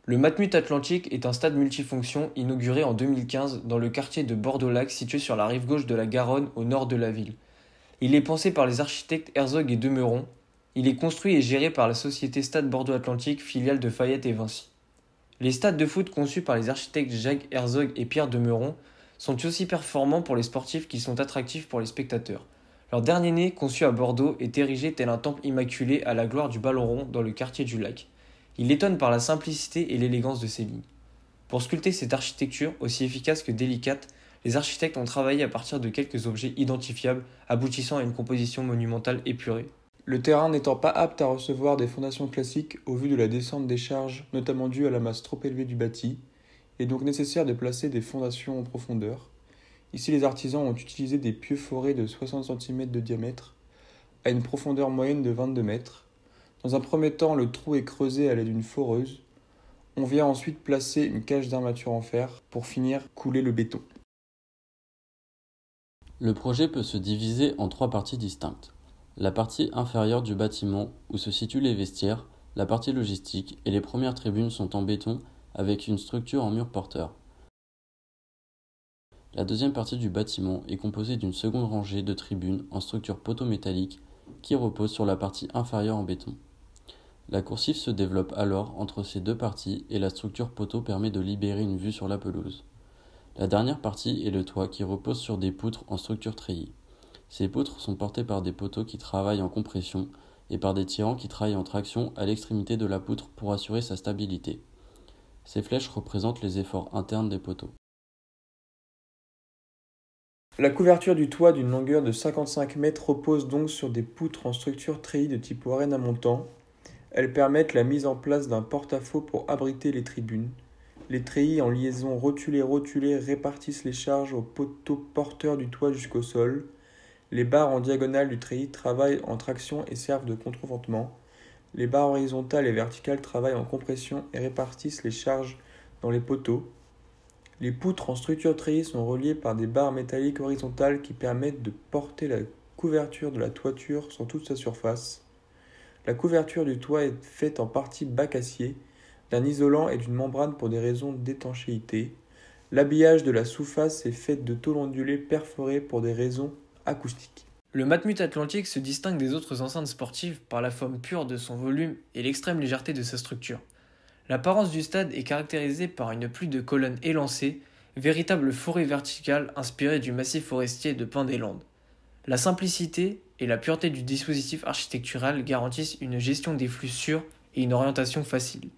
Le Matmut Atlantique est un stade multifonction inauguré en 2015 dans le quartier de Bordeaux-Lac situé sur la rive gauche de la Garonne au nord de la ville. Il est pensé par les architectes Herzog et Demeron. Il est construit et géré par la société Stade Bordeaux Atlantique, filiale de Fayette et Vinci. Les stades de foot conçus par les architectes Jacques Herzog et Pierre Demeron sont aussi performants pour les sportifs qu'ils sont attractifs pour les spectateurs. Leur dernier né, conçu à Bordeaux, est érigé tel un temple immaculé à la gloire du ballon rond dans le quartier du Lac. Il étonne par la simplicité et l'élégance de ses lignes. Pour sculpter cette architecture, aussi efficace que délicate, les architectes ont travaillé à partir de quelques objets identifiables, aboutissant à une composition monumentale épurée. Le terrain n'étant pas apte à recevoir des fondations classiques au vu de la descente des charges, notamment due à la masse trop élevée du bâti, il est donc nécessaire de placer des fondations en profondeur. Ici, les artisans ont utilisé des pieux forés de 60 cm de diamètre, à une profondeur moyenne de 22 mètres. Dans un premier temps, le trou est creusé à l'aide d'une foreuse. On vient ensuite placer une cage d'armature en fer pour finir couler le béton. Le projet peut se diviser en 3 parties distinctes. La partie inférieure du bâtiment, où se situent les vestiaires, la partie logistique et les premières tribunes sont en béton avec une structure en mur porteur. La deuxième partie du bâtiment est composée d'une seconde rangée de tribunes en structure poteau-métallique qui repose sur la partie inférieure en béton. La coursive se développe alors entre ces deux parties et la structure poteau permet de libérer une vue sur la pelouse. La dernière partie est le toit qui repose sur des poutres en structure treillis. Ces poutres sont portées par des poteaux qui travaillent en compression et par des tirants qui travaillent en traction à l'extrémité de la poutre pour assurer sa stabilité. Ces flèches représentent les efforts internes des poteaux. La couverture du toit d'une longueur de 55 mètres repose donc sur des poutres en structure treillis de type Warren à montant. Elles permettent la mise en place d'un porte-à-faux pour abriter les tribunes. Les treillis en liaison rotulée répartissent les charges aux poteaux porteurs du toit jusqu'au sol. Les barres en diagonale du treillis travaillent en traction et servent de contreventement. Les barres horizontales et verticales travaillent en compression et répartissent les charges dans les poteaux. Les poutres en structure treillis sont reliées par des barres métalliques horizontales qui permettent de porter la couverture de la toiture sur toute sa surface. La couverture du toit est faite en partie bac acier, d'un isolant et d'une membrane pour des raisons d'étanchéité. L'habillage de la sous-face est fait de tôle ondulée perforée pour des raisons acoustiques. Le Matmut Atlantique se distingue des autres enceintes sportives par la forme pure de son volume et l'extrême légèreté de sa structure. L'apparence du stade est caractérisée par une pluie de colonnes élancées, véritable forêt verticale inspirée du massif forestier de Pins des Landes. La simplicité et la pureté du dispositif architectural garantissent une gestion des flux sûre et une orientation facile.